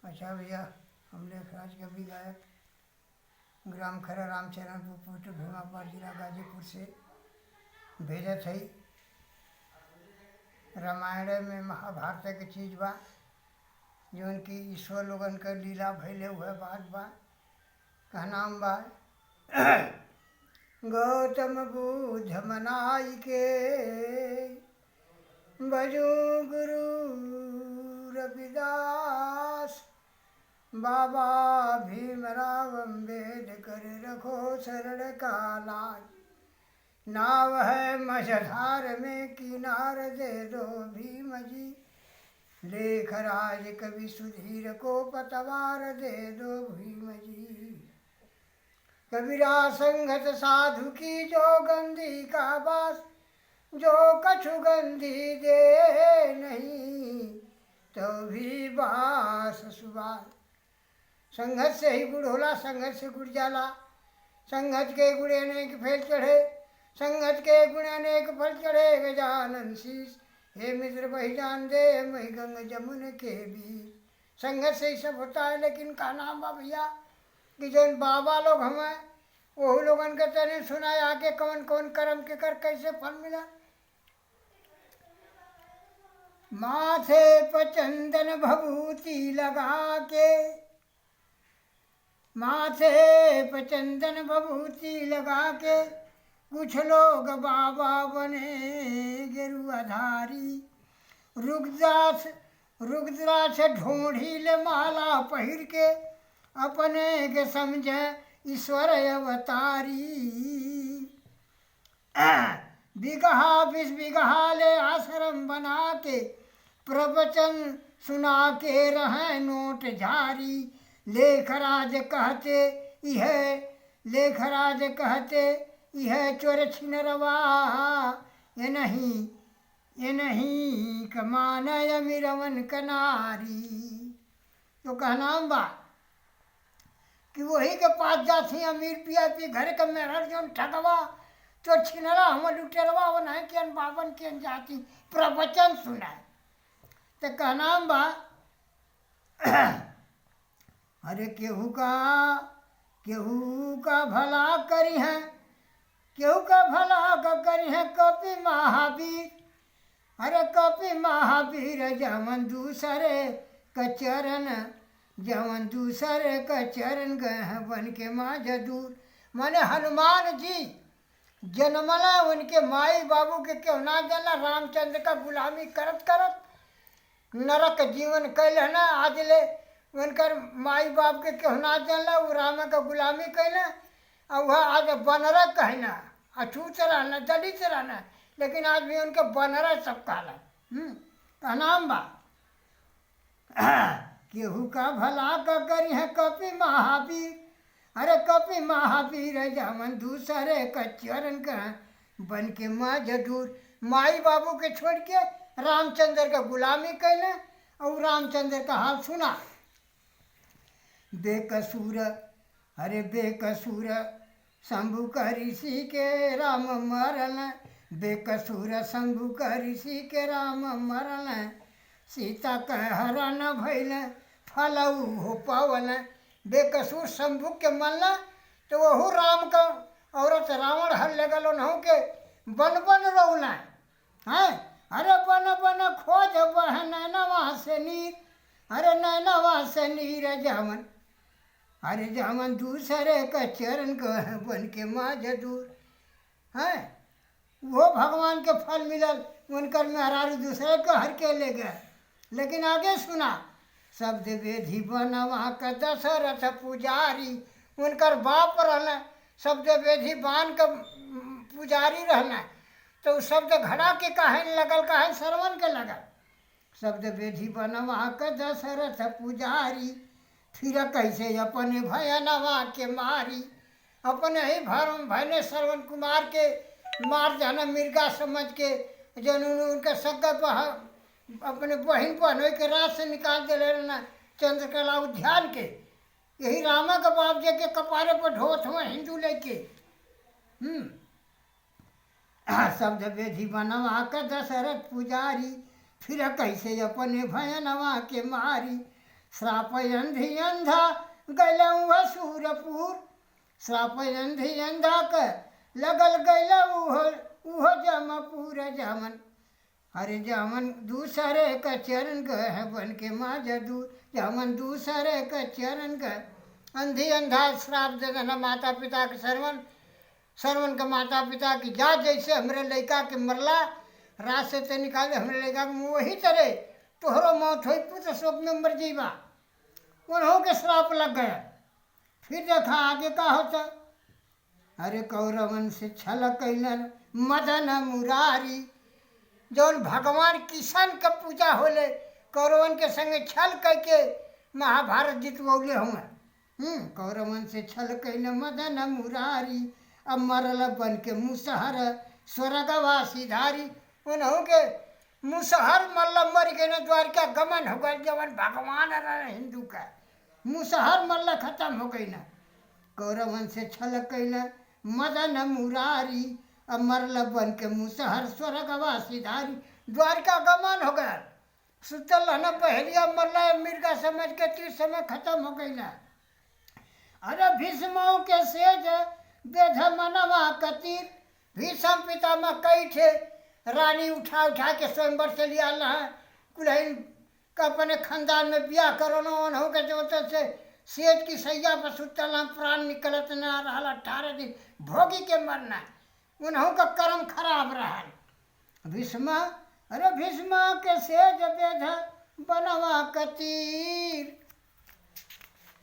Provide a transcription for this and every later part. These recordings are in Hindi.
अच्छा भैया, हम लेखराज कवि गायक ग्राम खरा रामचरणपुर पोस्ट भीमापार जिला गाजीपुर से भेजत हई। रामायण में महाभारत के चीज बा जौन की ईश्वर लोगन क लीला भइले हुए बात बा। कहनाम बा गौतम बुद्ध मनाई के बजू गुरु रविदास, बाबा भीमराव अम्बेडकर रखो शरण का लाज। नाव है मझधार में किनार दे दो भीम जी, लेखराज कवि सुधीर को पतवार दे दो भीम जी। कबीरा संगत साधु की जो गंदी का बास, जो कछु गंदी दे नहीं तो भी बास सुबास। संगत से ही गुड़ होला, संगत से गुड़ जाला, संगत के गुण अनेक फल चढ़े, संगत के गुण अनेक फल चढ़े। गजानन शीस हे मित्र वही जान दे, मई गंग जमुन के बीच। संगत से ही सब होता है, लेकिन का नाम बा भैया कि जौन बाबा लोग हमें वही लोगन के तने सुनाए आके कौन कौन कर्म के कर कैसे फल मिला। माथे पर चंदन भभूति लगा के, माथे पर चंदन भभूति लगा के कुछ लोग बाबा बने गेरुआधारी। रुद्राक्ष ढूंढी ले माला पहिर के, अपने के समझे ईश्वर अवतारी। बिगहा 20 बिगहा ले आश्रम बना के, प्रवचन सुना के रहे नोट जारी। लेखराज कहते यह, लेखराज कहते यह चोर छिनरवा, ये नहीं कमान अमीरवन कनारी। तो कहनाम बा कि वही के पास जाती अमीर पिया पी घर के मेहर जौन ठगवा तो छिनरा हम लुटेरवा वो नहीं कि बावन के जाती प्रवचन सुनाए। तो कहनाम बा अरे केहू का भला करी है, केहू का भला का करी है कपि महावीर। अरे कपि महावीर जवन दूसरे का चरण, जवन दूसरे का चरण गए बन के माँ जदूर। माने हनुमान जी जन्मला उनके माई बाबू के क्यों ना जानला, रामचंद्र का गुलामी करत करत नरक जीवन कैल है ना। आज ले उनकर माई बाप के क्यों ना जानला, वो राम का गुलामी कैला और वह आज बनरा कहना, अछूत रहना, दलित रहना, लेकिन आज भी उनके बनरा सब कहला। कहनाम बा केहू का भला का करी है कपि महावीर। अरे कपि महावीर जवन दूसरे का चरण का बन के माँ जदूर। माई बाबू के छोड़ के रामचंद्र का गुलामी कैले और रामचंद्र का हाल सुना। बेकसूर, अरे बेकसूर शंभु का ऋषि के राम मरल, बेकसूर शंभु का ऋषि के राम मरल। सीता का हरण भैल फलऊ हो पावल। बेकसूर शंभु के मरल तो वहू राम का औरत रावण हल लगल नहु के बन बन रौना है। अरे बन बन खोज बह नैनवा से नीर, अरे नैनवा से नीर जवन, अरे जवन दूसरे का चरण गह बन के माँ जदूर है। वो भगवान के फल मिलल, उनकर मेहरारू दूसरे को हर के ले गए। लेकिन आगे सुना शब्द वेदी बनवा का दशरथ पुजारी। उनकर बाप रहना शब्द वेदी बान का पुजारी रहना, तो शब्द घड़ा के काहे लगल, काहे श्रवण के लगल। शब्द वेदी बनवा का दशरथ पुजारी, फिर कैसे अपने भयनवा के मारी। अपने ही भरम भयने श्रवण कुमार के मार जाना मिर्गा समझ के, जन उनका सग्गा अपने बहन बहनों के रात से निकाल दे रहना चंद्रकला उद्यान के। यही रामा का बाप जे के कपारे पर ढोत हुआ हिंदू लेके। शब्द वेदी बनवा का दशरथ पुजारी, फिर कैसे अपने भयनवा के मारी। श्राप अंधी अंधा गैलऊ वह सूरपुर। श्राप अंधी अंधा के लगल गैलऊ उहो जमपुर जामन। अरे जामन दूसरे का चरण गए बन के माँ जदूर। जामन दूसरे का चरण गए अंधी अंधा श्राप दे देना माता पिता के सरवन के माता पिता की जा जैसे हमरे लड़का के मरला रात से ते निकाल दे हमरे लड़का के मुँह वही तरह तोहरो मौत हो पुत्र शोक में मर जीवा। उन्हों के श्राप लग गया। फिर देखा आगे का होता। अरे कौरवन से छल कैलन मदन मुरारी। जौन भगवान किशन के पूजा होले कौरवन के संगे छल करके महाभारत जितवौले हुआ। कौरवन से छल कैल मदन मुरारी। अब मरल बन के मुसहर स्वर्गवासी धारी। उन्हों के मुसहर मल्ल मर गए न द्वारका गमन हो गए। जवन भगवान रहे हिंदू का मुसहर मल्ल खत्म हो गई न। कौरवन से छल कैल मदन मुरारी। अब मरल बन के मुसहर स्वर्गवासी धारी। द्वारका गमन हो गया। सुतल न पहलिया मरला मिर्गा समझ के तीर समय खत्म हो गई ना। अरे भीष्मों के सेज बेध मनवा कतीर। भीष्म पितामह कई थे रानी उठा उठा के स्वयंवर से लिया कुलहीन का अपने खानदान में ब्याह करोना हो के जो से सेज की सैया पर सुतल प्राण निकलत न रहा। 18 दिन भोगी के मरना उन्हों का कर्म खराब रहा। भीष्म अरे भीष्म के सेज बेध बनवा कतीर।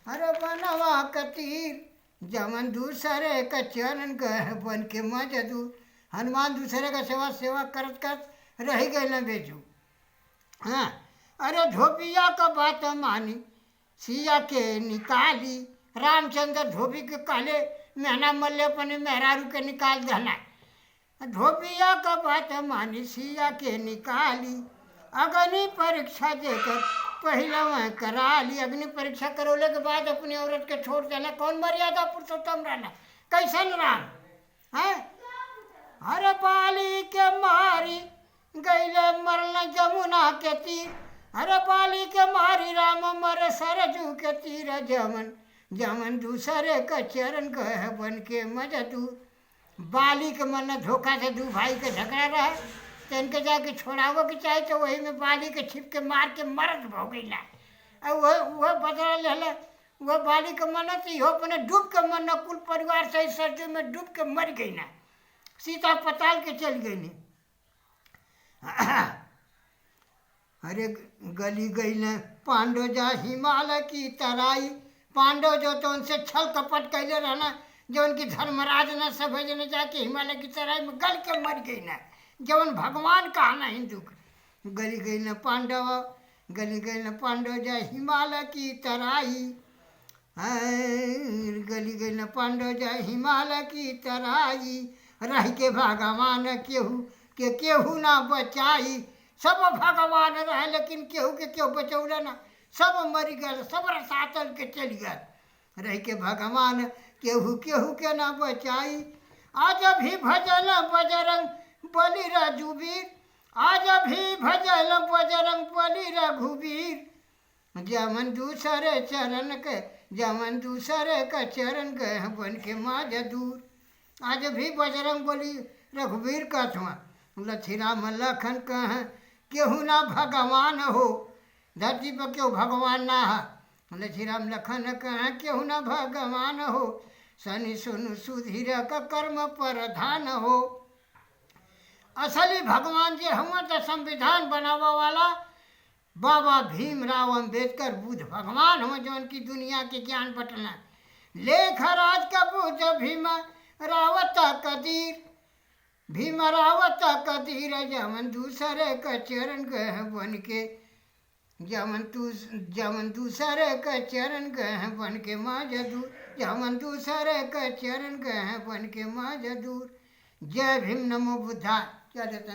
अरे बनवा कतीर जमन दूसरे का चरण गए बन के मजदूर। हनुमान दूसरे का सेवा करत करत रह गए न बेचू। हाँ अरे धोबिया का बात मानी सिया के निकाली। रामचंद्र धोबी के कहले मेहना मल्ले अपने मेहरारू के निकाल देना। धोबिया का बात मानी सिया के निकाली। अग्नि परीक्षा देकर पहला वह करा ली। अग्नि परीक्षा करौले के बाद अपनी औरत के छोड़ देना। कौन मर्यादा पुरुषोत्तम रहना कैसन राम है। अरे बाली के मारी गैले मरल जमुना के तीर। अरे बाली के मारी राम मर सरजू के तीर। जमन दूसरे का चरण गए बन के मजदूर। बाली के मन धोखा से दू भाई के झगड़ा रहे तो इनके जाके छोड़ावो के चाहे तो वही में बाली के छिप के मार के मरद हो गई ना। वह बदला ले वह बाली के मन तो अपने डूब के मन कुल परिवार सही सरजू में डूब के मर गई ना। सीता पताल के चल गई नहीं। अरे गली गई न पांडव जा हिमालय की तराई। पांडव जो तो उनसे छल कपट कैले रहना जो उनकी धर्मराज न सब जने जाके हिमालय की तराई में गल के मर गई ना। जवन भगवान का ना हिंदू गली गई न पांडव जा हिमालय की तराई। गली गई न पांडव जा हिमालय की तराई। रह के भगवान केहू ना बचाई। सब भगवान रहे लेकिन केहू के केहू बचौला ना। सब मर गए सब रसातल के चल गए। रह के भगवान केहू के ना बचाई। आज भी भजन बजरंग बलि रघुबीर। आज भी भजन बजरंग बलि रघुबीर। जमन दूसरे का चरण गए बन के मजदूर। आज भी बजरंग बलि रघुबीर कथवा लछीराम लखन कह केहू ना भगवान हो। धरती पर क्यों भगवान ना है। लछीराम लखन कह केहू ना भगवान हो। शनि सुन सुधीर का कर्म प्रधान हो। असली भगवान जे हुआ तो संविधान बनावा वाला बाबा भीमराव अम्बेडकर बुद्ध भगवान हुआ जो उनकी दुनिया के ज्ञान बटना। लेख राज का बुद्ध भीम रावत कदीर। भीम रावत कदीर जमन दूसरे का चरण गए बन के जमन दूसरे का चरण गए बन के मजदूर। जमन दूसरे का चरण गए बन के मजदूर। जय भीम नमो बुद्धा। क्या देता